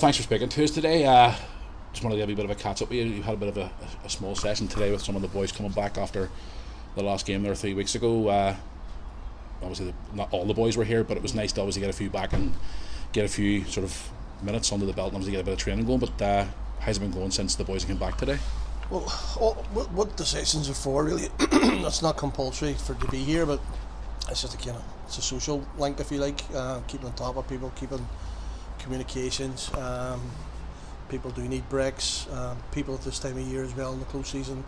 thanks for speaking to us today. Just want to give you a bit of a catch up with you. You had a bit of a small session today with some of the boys coming back after the last game there 3 weeks ago. Obviously, not all the boys were here, but it was nice to obviously get a few back and get a few sort of minutes under the belt and obviously get a bit of training going. But how's it been going since the boys came back today? Well, what the sessions are for, really, it's not compulsory for to be here, but it's just it's a social link, if you like, keeping on top of people, keeping communications. People do need breaks. People at this time of year as well in the close season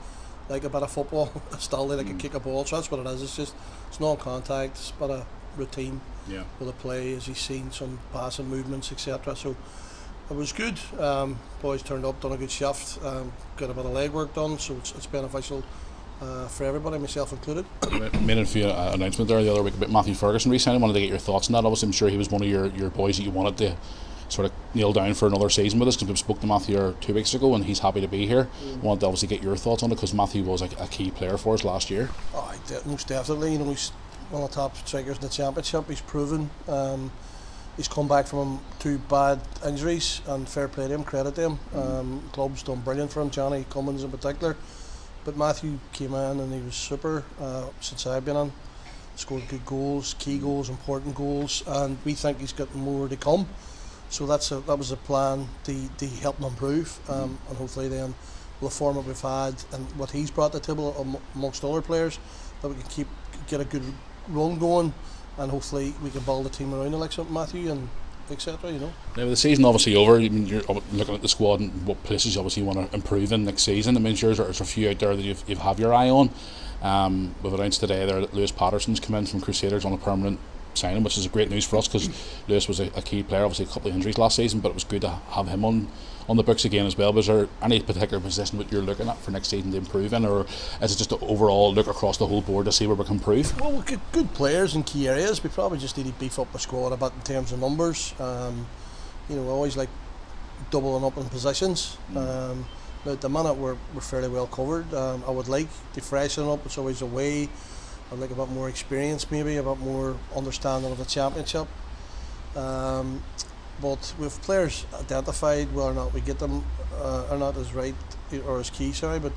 like a bit of football. Still they like a kick a ball, so that's what it is. It's non-contact, it's a bit of routine with the play, as you've seen some passing movements, etc. So it was good. Boys turned up, done a good shift, got a bit of leg work done, so it's beneficial for everybody, myself included. You made a few announcement there the other week about Matthew Ferguson re-signing. Wanted to get your thoughts on that. Obviously, I'm sure he was one of your boys that you wanted to sort of nail down for another season with us, because we spoke to Matthew 2 weeks ago and he's happy to be here. Wanted to obviously get your thoughts on it, because Matthew was a key player for us last year. Most definitely. He's one of the top strikers in the championship. He's proven. He's come back from 2 bad injuries, and fair play to him, credit to him. Club's done brilliant for him, Johnny Cummins in particular. But Matthew came in and he was super since I've been in. Scored good goals, key goals, important goals, and we think he's got more to come. So that was a plan to help him improve, and hopefully then with the format we've had and what he's brought to the table amongst other players, that we can get a good run going, and hopefully we can build a team around the likes of Matthew and etc. Now with the season obviously over, you're looking at the squad and what places you obviously want to improve in next season. I mean, sure there's a few out there that you have your eye on. We've announced today there that Lewis Patterson's come in from Crusaders on a permanent signing, which is great news for us, because Lewis was a key player. Obviously a couple of injuries last season, but it was good to have him on the books again as well. Was there any particular position that you're looking at for next season to improve in, or is it just an overall look across the whole board to see where we can improve? Well, we've got good players in key areas. We probably just need to beef up the squad a bit in terms of numbers. We always like doubling up in positions. Now at the minute we're fairly well covered. I would like to freshen up. It's always a way. I'd like a bit more experience, maybe a bit more understanding of the championship. But with players identified, whether or not we get them or not is right, or is key, sorry. But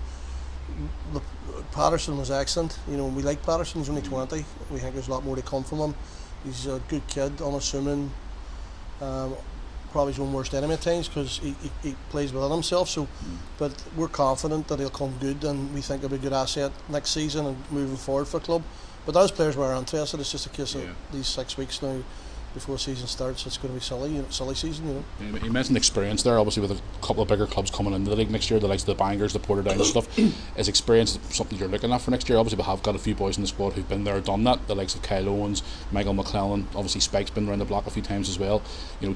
Patterson was excellent. We like Patterson. He's only 20. We think there's a lot more to come from him. He's a good kid, unassuming. Probably his own worst enemy at times, because he plays within himself. So, but we're confident that he'll come good, and we think he'll be a good asset next season and moving forward for the club. But those players were interested. It's just a case of these 6 weeks now before the season starts. It's going to be silly season. You mentioned experience there, obviously with a couple of bigger clubs coming into the league next year, the likes of the Bangors, the Portadown and stuff. Is experience something you're looking at for next year? Obviously we have got a few boys in the squad who've been there, done that, the likes of Kyle Owens, Michael McClellan, obviously Spike's been around the block a few times as well.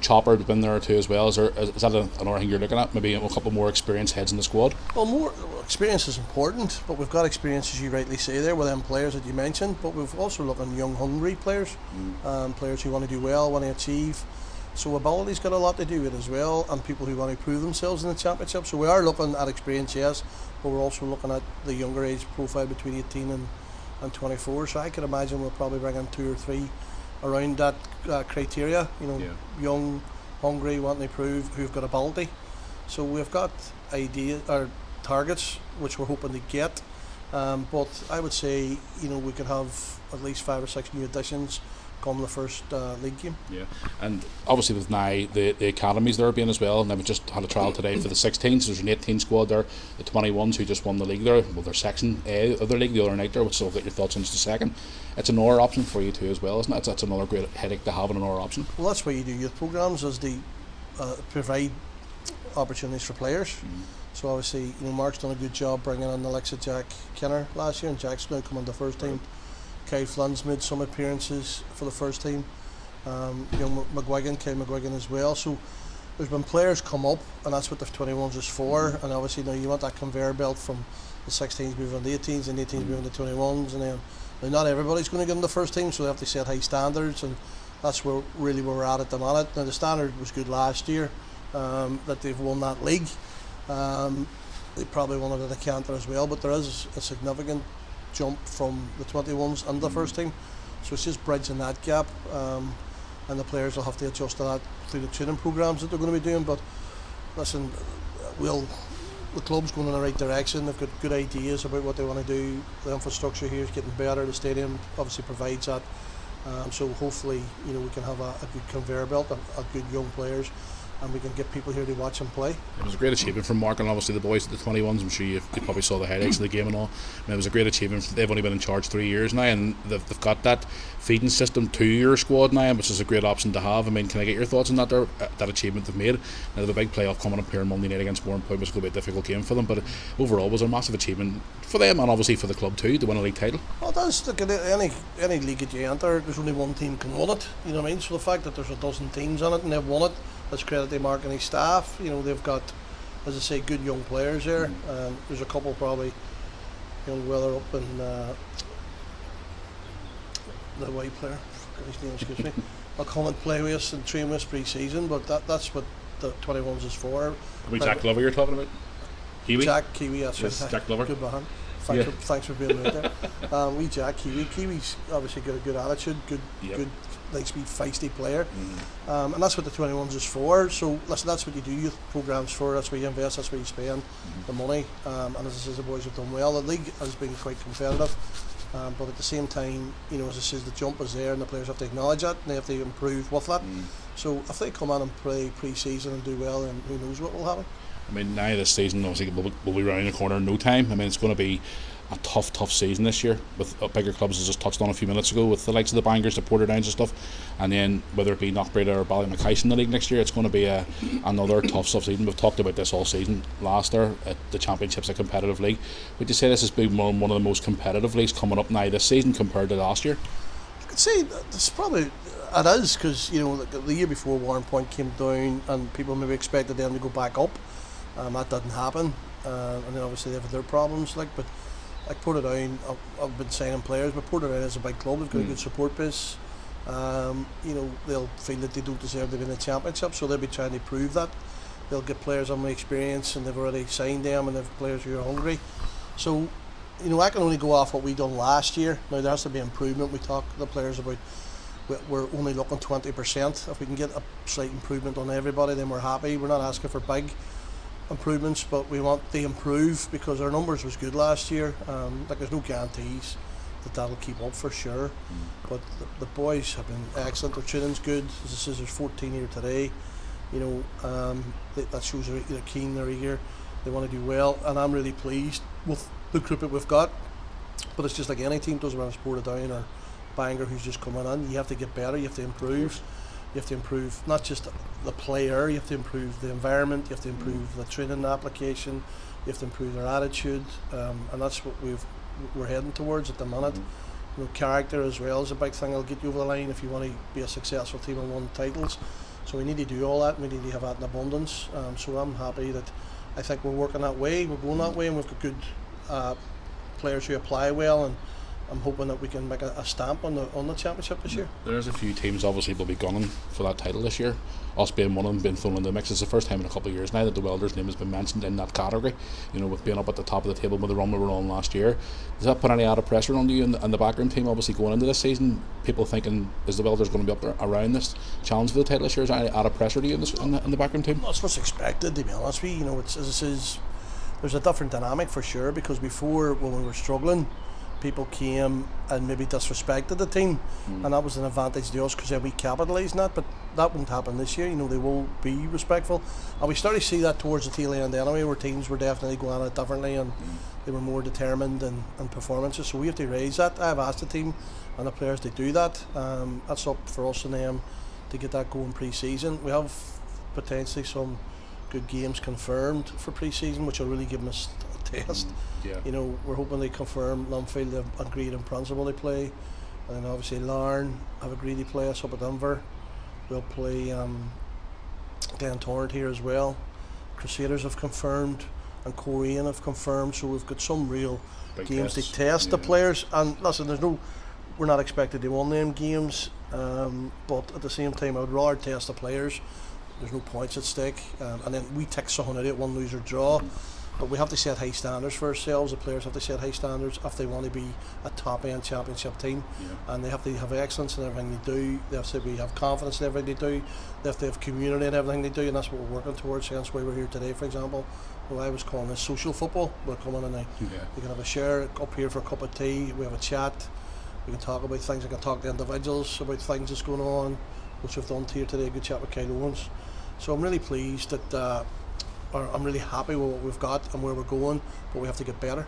Chopper's been there too as well. Is that another thing you're looking at, maybe a couple more experienced heads in the squad? Well, more experience is important, but we've got experience, as you rightly say there, with them players that you mentioned, but we've also looked at young hungry players, players who want to do well, want to achieve. So ability's got a lot to do with it as well, and people who want to prove themselves in the championship. So we are looking at experience, yes, but we're also looking at the younger age profile between 18 and 24. So I can imagine we'll probably bring in 2 or 3 around that criteria. Young, hungry, wanting to prove, who've got ability. So we've got ideas or targets which we're hoping to get. But I would say we could have at least 5 or 6 new additions come the first league game. Yeah, and obviously with now the academies there being as well, and we've just had a trial today for the 16s. There's an 18 squad there, the 21s who just won the league there. Well, they're section A of their league the other night there, which I'll get your thoughts on just a second. It's an hour option for you too as well, isn't it? That's another great headache to have, an hour option. Well, that's why you do youth programmes, is they provide opportunities for players. So obviously, Mark's done a good job bringing in the likes of Jack Kinner last year, and Jack's now come on the first team. Kyle Flynn's made some appearances for the first team. Kyle McGuigan as well. So there's been players come up, and that's what the 21s is for. And obviously now you want that conveyor belt from the 16s moving to the 18s, and the 18s moving to 21s, and then not everybody's going to get in the first team, so they have to set high standards, and that's where we're at the minute. Now the standard was good last year, that they've won that league. They probably wanted a decanter as well, but there is a significant jump from the 21s and the first team, so it's just bridging that gap. and the players will have to adjust to that through the training programs that they're going to be doing. But listen, the club's going in the right direction. They've got good ideas about what they want to do. The infrastructure here is getting better. The stadium obviously provides that. So hopefully, we can have a good conveyor belt of good young players, and we can get people here to watch them play. It was a great achievement from Mark and obviously the boys at the 21s. I'm sure you probably saw the highlights of the game and all. It was a great achievement. They've only been in charge 3 years now, and they've got that feeding system to your squad now, which is a great option to have. I mean, can I get your thoughts on that achievement they've made? Now, they have a big playoff coming up here on Monday night against Warrenpoint, which is going to be a difficult game for them, but overall was a massive achievement for them and obviously for the club too, to win a league title. Well, it does. Look, at any league that you enter, there's only one team can win it. You know what I mean? So the fact that there's a dozen teams on it and they've won it, let's credit to Mark and his staff. They've got, as I say, good young players there. There's a couple probably, whether up in the white player, his name escapes me. I'll come and play with us and train with us pre-season, but that's what the 21s is for. Are we Jack Glover you're talking about? Kiwi? Jack Kiwi, that's yes, right. Jack Glover. Good man. Thanks for being right there. We Jack Kiwi. Kiwi's obviously got a good attitude, good, light-speed, feisty player. And that's what the 21s is for. So listen, that's what you do youth programs for. That's where you invest, that's where you spend the money. And as I said, the boys have done well. The league has been quite competitive. But at the same time, as I said, the jump is there and the players have to acknowledge that and they have to improve with that. So if they come on and play pre-season and do well, then who knows what will happen. I mean, now this season obviously will be round the corner in no time. I mean, it's going to be a tough season this year with bigger clubs, as just touched on a few minutes ago, with the likes of the Bangors, the Porterdowns and stuff, and then whether it be Knockbreda or Ballymacaise in the league next year, it's going to be another tough season. We've talked about this all season last year at the Championship's a competitive league. Would you say this has been one of the most competitive leagues coming up now this season compared to last year? I could say it's probably it is, because the year before Warrenpoint came down and people maybe expected them to go back up. That didn't happen, and then obviously they have their problems. But Portadown, I've been signing players, but Portadown is a big club. They've got a good support base. They'll feel that they don't deserve to be in the championship, so they'll be trying to prove that. They'll get players on the experience, and they've already signed them, and they've players who are hungry. So, I can only go off what we done last year. Now there has to be improvement. We talk to the players about. We're only looking 20%. If we can get a slight improvement on everybody, then we're happy. We're not asking for big improvements, but we want to improve because our numbers was good last year. There's no guarantees that that'll keep up for sure, but the boys have been excellent. Their training's good. As I said, there's 14 here today. That shows they're keen, they're eager, they want to do well, and I'm really pleased with the group that we've got. But it's just like any team, doesn't matter if it's Portadown or Bangor who's just coming in. You have to get better, you have to improve. You have to improve not just the player, you have to improve the environment, you have to improve the training application, you have to improve their attitude, and that's what we're heading towards at the minute. Character as well is a big thing. It'll get you over the line if you want to be a successful team and win titles. So we need to do all that, we need to have that in abundance. So I'm happy that I think we're working that way, we're going that way, and we've got good players who apply well, and I'm hoping that we can make a stamp on the championship this year. There's a few teams obviously will be gunning for that title this year. Us being one of them, being thrown in the mix. It's the first time in a couple of years now that the Welders name has been mentioned in that category. With being up at the top of the table with the run we were on last year. Does that put any added pressure on you and the backroom team? Obviously going into this season, people thinking, is the Welders going to be up there around this challenge for the title this year? Is there any added pressure to you in the backroom team? That's what's expected, to be honest with you. It's, as it says, there's a different dynamic for sure, because before, when we were struggling, people came and maybe disrespected the team, and that was an advantage to us because then we capitalised on that. But that won't happen this year. They will be respectful, and we started to see that towards the tail end anyway, where teams were definitely going at it differently and they were more determined in performances. So we have to raise that. I've asked the team and the players to do that. That's up for us and them to get that going pre-season. We have potentially some good games confirmed for pre-season, which will really give them a test. We're hoping they confirm Lumfield. They've agreed in principle they play, and then obviously Larne have agreed to play us up at Denver. We'll play Glentorrent here as well. Crusaders have confirmed, and Korean have confirmed. So we've got some real big games to test the players. And listen, we're not expected to win them games, but at the same time, I would rather test the players. There's no points at stake, and then we tick something out, one lose or draw. But we have to set high standards for ourselves. The players have to set high standards if they want to be a top end championship team, and they have to have excellence in everything they do. They have to have confidence in everything they do. They have to have community in everything they do, and that's what we're working towards. Hence why we're here today, for example. Well, I was calling this social football. We're coming in, we can have a share up here for a cup of tea. We have a chat. We can talk about things. I can talk to individuals about things that's going on, which we've done here today. A good chat with Kyle Owens. So I'm really pleased that. I'm really happy with what we've got and where we're going, but we have to get better.